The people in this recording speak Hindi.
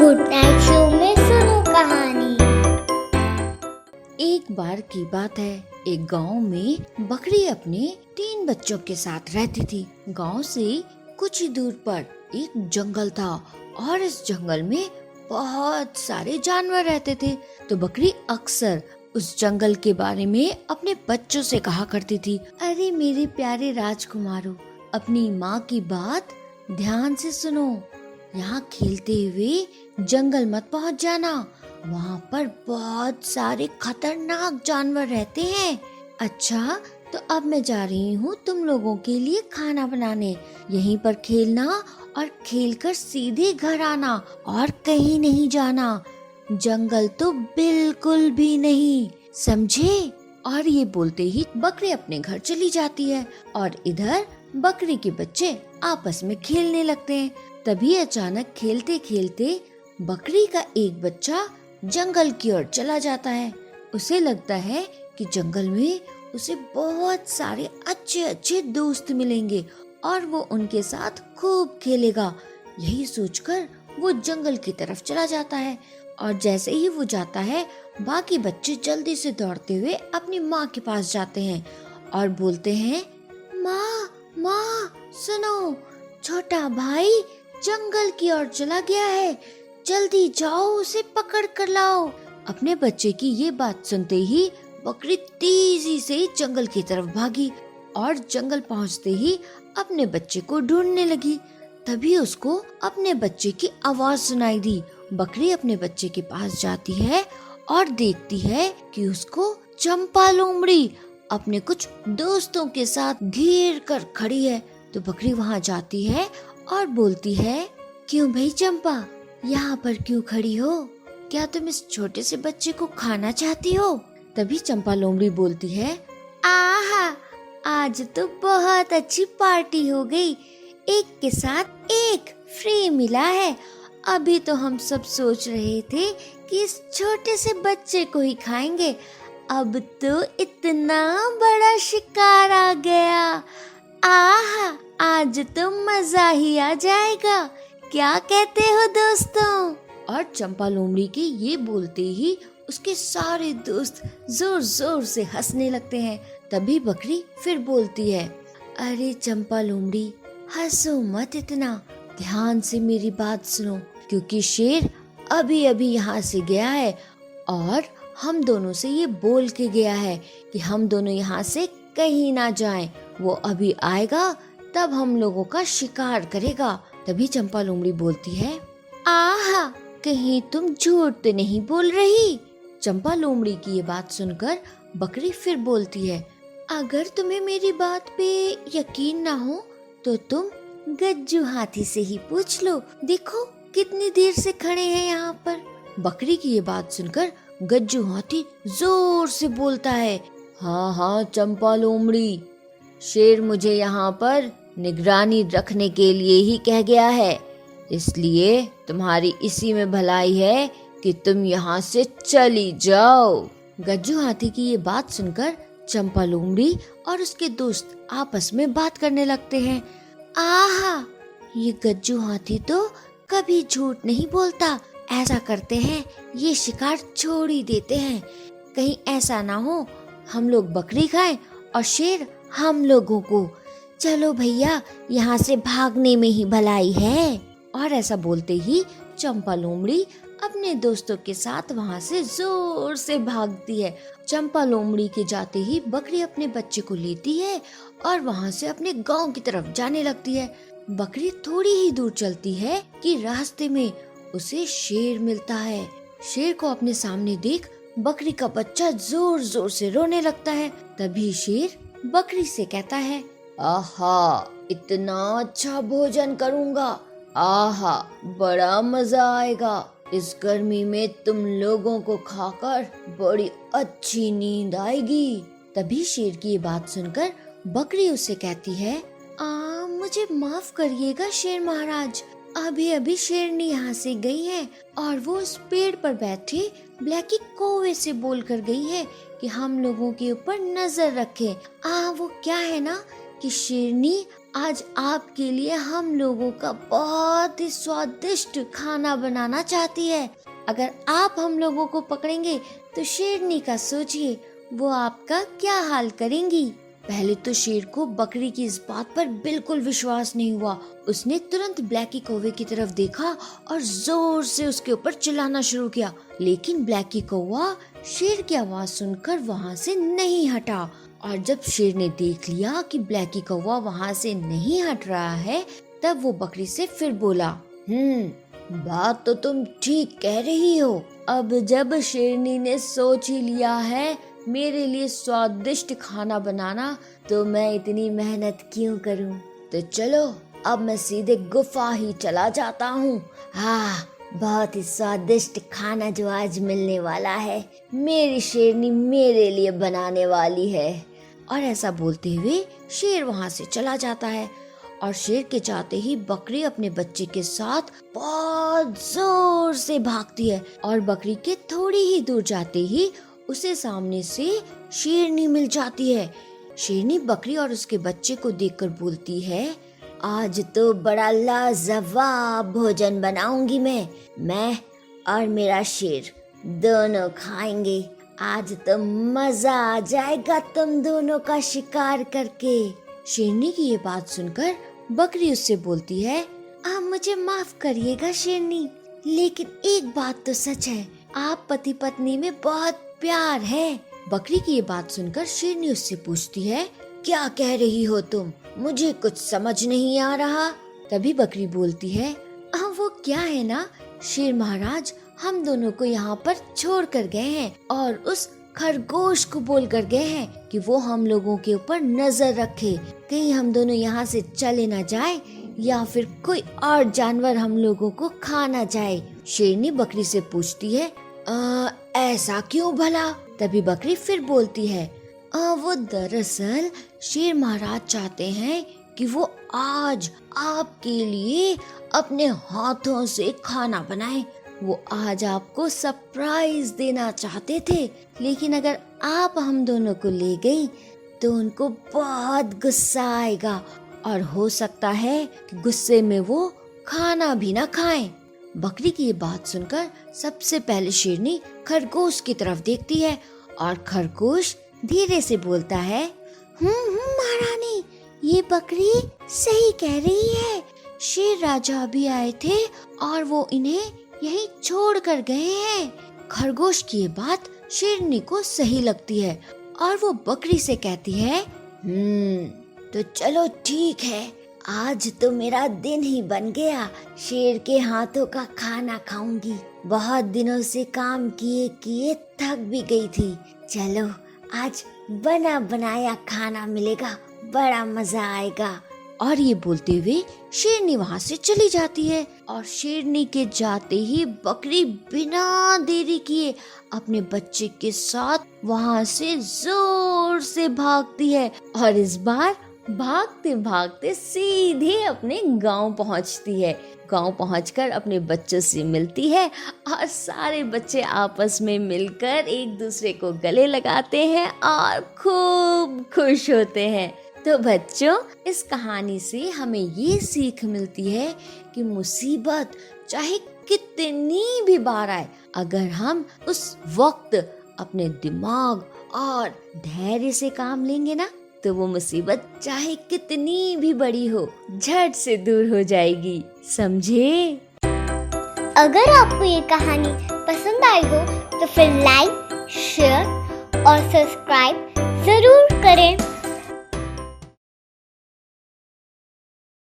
गुड नाइट शो में सुनो कहानी। एक बार की बात है, एक गांव में बकरी अपने 3 बच्चों के साथ रहती थी। गांव से कुछ ही दूर पर एक जंगल था और इस जंगल में बहुत सारे जानवर रहते थे। तो बकरी अक्सर उस जंगल के बारे में अपने बच्चों से कहा करती थी, अरे मेरे प्यारे राजकुमारों, अपनी माँ की बात ध्यान से सुनो। यहाँ खेलते हुए जंगल मत पहुँच जाना, वहाँ पर बहुत सारे खतरनाक जानवर रहते हैं। अच्छा, तो अब मैं जा रही हूँ तुम लोगों के लिए खाना बनाने। यहीं पर खेलना और खेलकर सीधे घर आना और कहीं नहीं जाना। जंगल तो बिल्कुल भी नहीं, समझे? और ये बोलते ही बकरी अपने घर चली जाती है और इधर बकरी के बच्चे आपस में खेलने लगते हैं। तभी अचानक खेलते खेलते बकरी का एक बच्चा जंगल की ओर चला जाता है। उसे लगता है कि जंगल में उसे बहुत सारे अच्छे अच्छे दोस्त मिलेंगे और वो उनके साथ खूब खेलेगा। यही सोचकर वो जंगल की तरफ चला जाता है और जैसे ही वो जाता है, बाकी बच्चे जल्दी से दौड़ते हुए अपनी माँ के पास जाते हैं और बोलते हैं, माँ माँ सुनो, छोटा भाई जंगल की ओर चला गया है, जल्दी जाओ उसे पकड़ कर लाओ। अपने बच्चे की ये बात सुनते ही बकरी तेजी से जंगल की तरफ भागी और जंगल पहुंचते ही अपने बच्चे को ढूंढने लगी। तभी उसको अपने बच्चे की आवाज सुनाई दी। बकरी अपने बच्चे के पास जाती है और देखती है कि उसको चंपा लोमड़ी अपने कुछ दोस्तों के साथ घेर कर खड़ी है। तो बकरी वहाँ जाती है और बोलती है, क्यों भाई चंपा, यहाँ पर क्यों खड़ी हो? क्या तुम इस छोटे से बच्चे को खाना चाहती हो? तभी चंपा लोमड़ी बोलती है, आहा, आज तो बहुत अच्छी पार्टी हो गई, एक के साथ एक फ्री मिला है। अभी तो हम सब सोच रहे थे कि इस छोटे से बच्चे को ही खाएंगे, अब तो इतना बड़ा शिकार आ गया। आहा, आज तो मजा ही आ जाएगा, क्या कहते हो दोस्तों? और चंपा लोमड़ी के ये बोलते ही उसके सारे दोस्त जोर जोर से हंसने लगते हैं। तभी बकरी फिर बोलती है, अरे चंपा लोमड़ी, हंसो मत इतना, ध्यान से मेरी बात सुनो, क्योंकि शेर अभी अभी यहाँ से गया है और हम दोनों से ये बोल के गया है कि हम दोनों यहाँ से कहीं ना जाएं। वो अभी आएगा तब हम लोगों का शिकार करेगा। तभी चंपा लोमड़ी बोलती है, आहा, कहीं तुम झूठ तो नहीं बोल रही? चंपा लोमड़ी की ये बात सुनकर बकरी फिर बोलती है, अगर तुम्हें मेरी बात पे यकीन ना हो तो तुम गज्जू हाथी से ही पूछ लो, देखो कितनी देर से खड़े हैं यहाँ पर। बकरी की ये बात सुनकर गज्जू हाथी जोर से बोलता है, हाँ हाँ चंपा लोमड़ी, शेर मुझे यहाँ पर निगरानी रखने के लिए ही कह गया है, इसलिए तुम्हारी इसी में भलाई है कि तुम यहाँ से चली जाओ। गज्जू हाथी की ये बात सुनकर चंपा लोमड़ी और उसके दोस्त आपस में बात करने लगते हैं। आहा, ये गज्जू हाथी तो कभी झूठ नहीं बोलता, ऐसा करते हैं ये शिकार छोड़ ही देते हैं, कहीं ऐसा ना हो हम लोग बकरी खाएं और शेर हम लोगों को। चलो भैया, यहाँ से भागने में ही भलाई है। और ऐसा बोलते ही चंपा लोमड़ी अपने दोस्तों के साथ वहाँ से जोर से भागती है। चंपा लोमड़ी के जाते ही बकरी अपने बच्चे को लेती है और वहाँ से अपने गांव की तरफ जाने लगती है। बकरी थोड़ी ही दूर चलती है कि रास्ते में उसे शेर मिलता है। शेर को अपने सामने देख बकरी का बच्चा जोर जोर से रोने लगता है। तभी शेर बकरी से कहता है, आहा, इतना अच्छा भोजन करूँगा, आहा, बड़ा मजा आएगा, इस गर्मी में तुम लोगों को खाकर बड़ी अच्छी नींद आएगी। तभी शेर की ये बात सुनकर बकरी उससे कहती है, मुझे माफ करिएगा शेर महाराज, अभी अभी शेरनी यहाँ से गई है और वो उस पेड़ पर बैठे ब्लैकी कौवे से बोल कर गई है कि हम लोगों के ऊपर नजर रखे। वो क्या है ना कि शेरनी आज आपके लिए हम लोगों का बहुत ही स्वादिष्ट खाना बनाना चाहती है। अगर आप हम लोगों को पकड़ेंगे तो शेरनी का सोचिए वो आपका क्या हाल करेंगी। पहले तो शेर को बकरी की इस बात पर बिल्कुल विश्वास नहीं हुआ। उसने तुरंत ब्लैकी कौवे की तरफ देखा और जोर से उसके ऊपर चिल्लाना शुरू किया, लेकिन ब्लैकी कौवा शेर की आवाज सुनकर वहाँ से नहीं हटा। और जब शेर ने देख लिया कि ब्लैकी कौवा वहाँ से नहीं हट रहा है, तब वो बकरी से फिर बोला, बात तो तुम ठीक कह रही हो। अब जब शेरनी ने सोच ही लिया है मेरे लिए स्वादिष्ट खाना बनाना, तो मैं इतनी मेहनत क्यों करूं। तो चलो अब मैं सीधे गुफा ही चला जाता हूँ। हाँ, बहुत ही स्वादिष्ट खाना जो आज मिलने वाला है, मेरी शेरनी मेरे लिए बनाने वाली है। और ऐसा बोलते हुए शेर वहाँ से चला जाता है। और शेर के जाते ही बकरी अपने बच्चे के साथ बहुत जोर से भागती है। और बकरी के थोड़ी ही दूर जाते ही उसे सामने से शेरनी मिल जाती है। शेरनी बकरी और उसके बच्चे को देखकर बोलती है, आज तो बड़ा लाजवाब भोजन बनाऊंगी मैं और मेरा शेर दोनों खाएंगे। आज तो मजा आ जाएगा तुम दोनों का शिकार करके। शेरनी की ये बात सुनकर बकरी उससे बोलती है, आप मुझे माफ करिएगा शेरनी, लेकिन एक बात तो सच है, आप पति पत्नी में बहुत प्यार है। बकरी की ये बात सुनकर शेरनी उससे पूछती है, क्या कह रही हो तुम, मुझे कुछ समझ नहीं आ रहा। तभी बकरी बोलती है, वो क्या है ना शेर महाराज, हम दोनों को यहाँ पर छोड़ कर गए हैं और उस खरगोश को बोल कर गए हैं कि वो हम लोगों के ऊपर नजर रखे, कहीं हम दोनों यहाँ से चले न जाए या फिर कोई और जानवर हम लोगों को खा न जाए। शेरनी बकरी से पूछती है, ऐसा क्यों भला। तभी बकरी फिर बोलती है, वो दरअसल शेर महाराज चाहते हैं कि वो आज आपके लिए अपने हाथों से खाना बनाए। वो आज आपको सरप्राइज देना चाहते थे, लेकिन अगर आप हम दोनों को ले गई तो उनको बहुत गुस्सा आएगा और हो सकता है कि गुस्से में वो खाना भी ना खाएं। बकरी की ये बात सुनकर सबसे पहले शेरनी खरगोश की तरफ देखती है और खरगोश धीरे से बोलता है, महारानी, ये बकरी सही कह रही है। शेर राजा अभी आए थे और वो इन्हें यहीं छोड़ कर गए हैं। खरगोश की ये बात शेरनी को सही लगती है और वो बकरी से कहती है, तो चलो ठीक है, आज तो मेरा दिन ही बन गया, शेर के हाथों का खाना खाऊंगी। बहुत दिनों से काम किए किए थक भी गई थी। चलो आज बना बनाया खाना मिलेगा, बड़ा मजा आएगा। और ये बोलते हुए शेरनी वहाँ से चली जाती है। और शेरनी के जाते ही बकरी बिना देरी किए अपने बच्चे के साथ वहाँ से जोर से भागती है और इस बार भागते भागते सीधे अपने गांव पहुँचती है। गांव पहुंचकर अपने बच्चों से मिलती है और सारे बच्चे आपस में मिलकर एक दूसरे को गले लगाते हैं और खूब खुश होते हैं। तो बच्चों, इस कहानी से हमें ये सीख मिलती है कि मुसीबत चाहे कितनी भी बार आए, अगर हम उस वक्त अपने दिमाग और धैर्य से काम लेंगे ना, तो वो मुसीबत चाहे कितनी भी बड़ी हो, झट से दूर हो जाएगी। समझे? अगर आपको ये कहानी पसंद आई हो तो फिर लाइक, शेयर और सब्सक्राइब जरूर करें।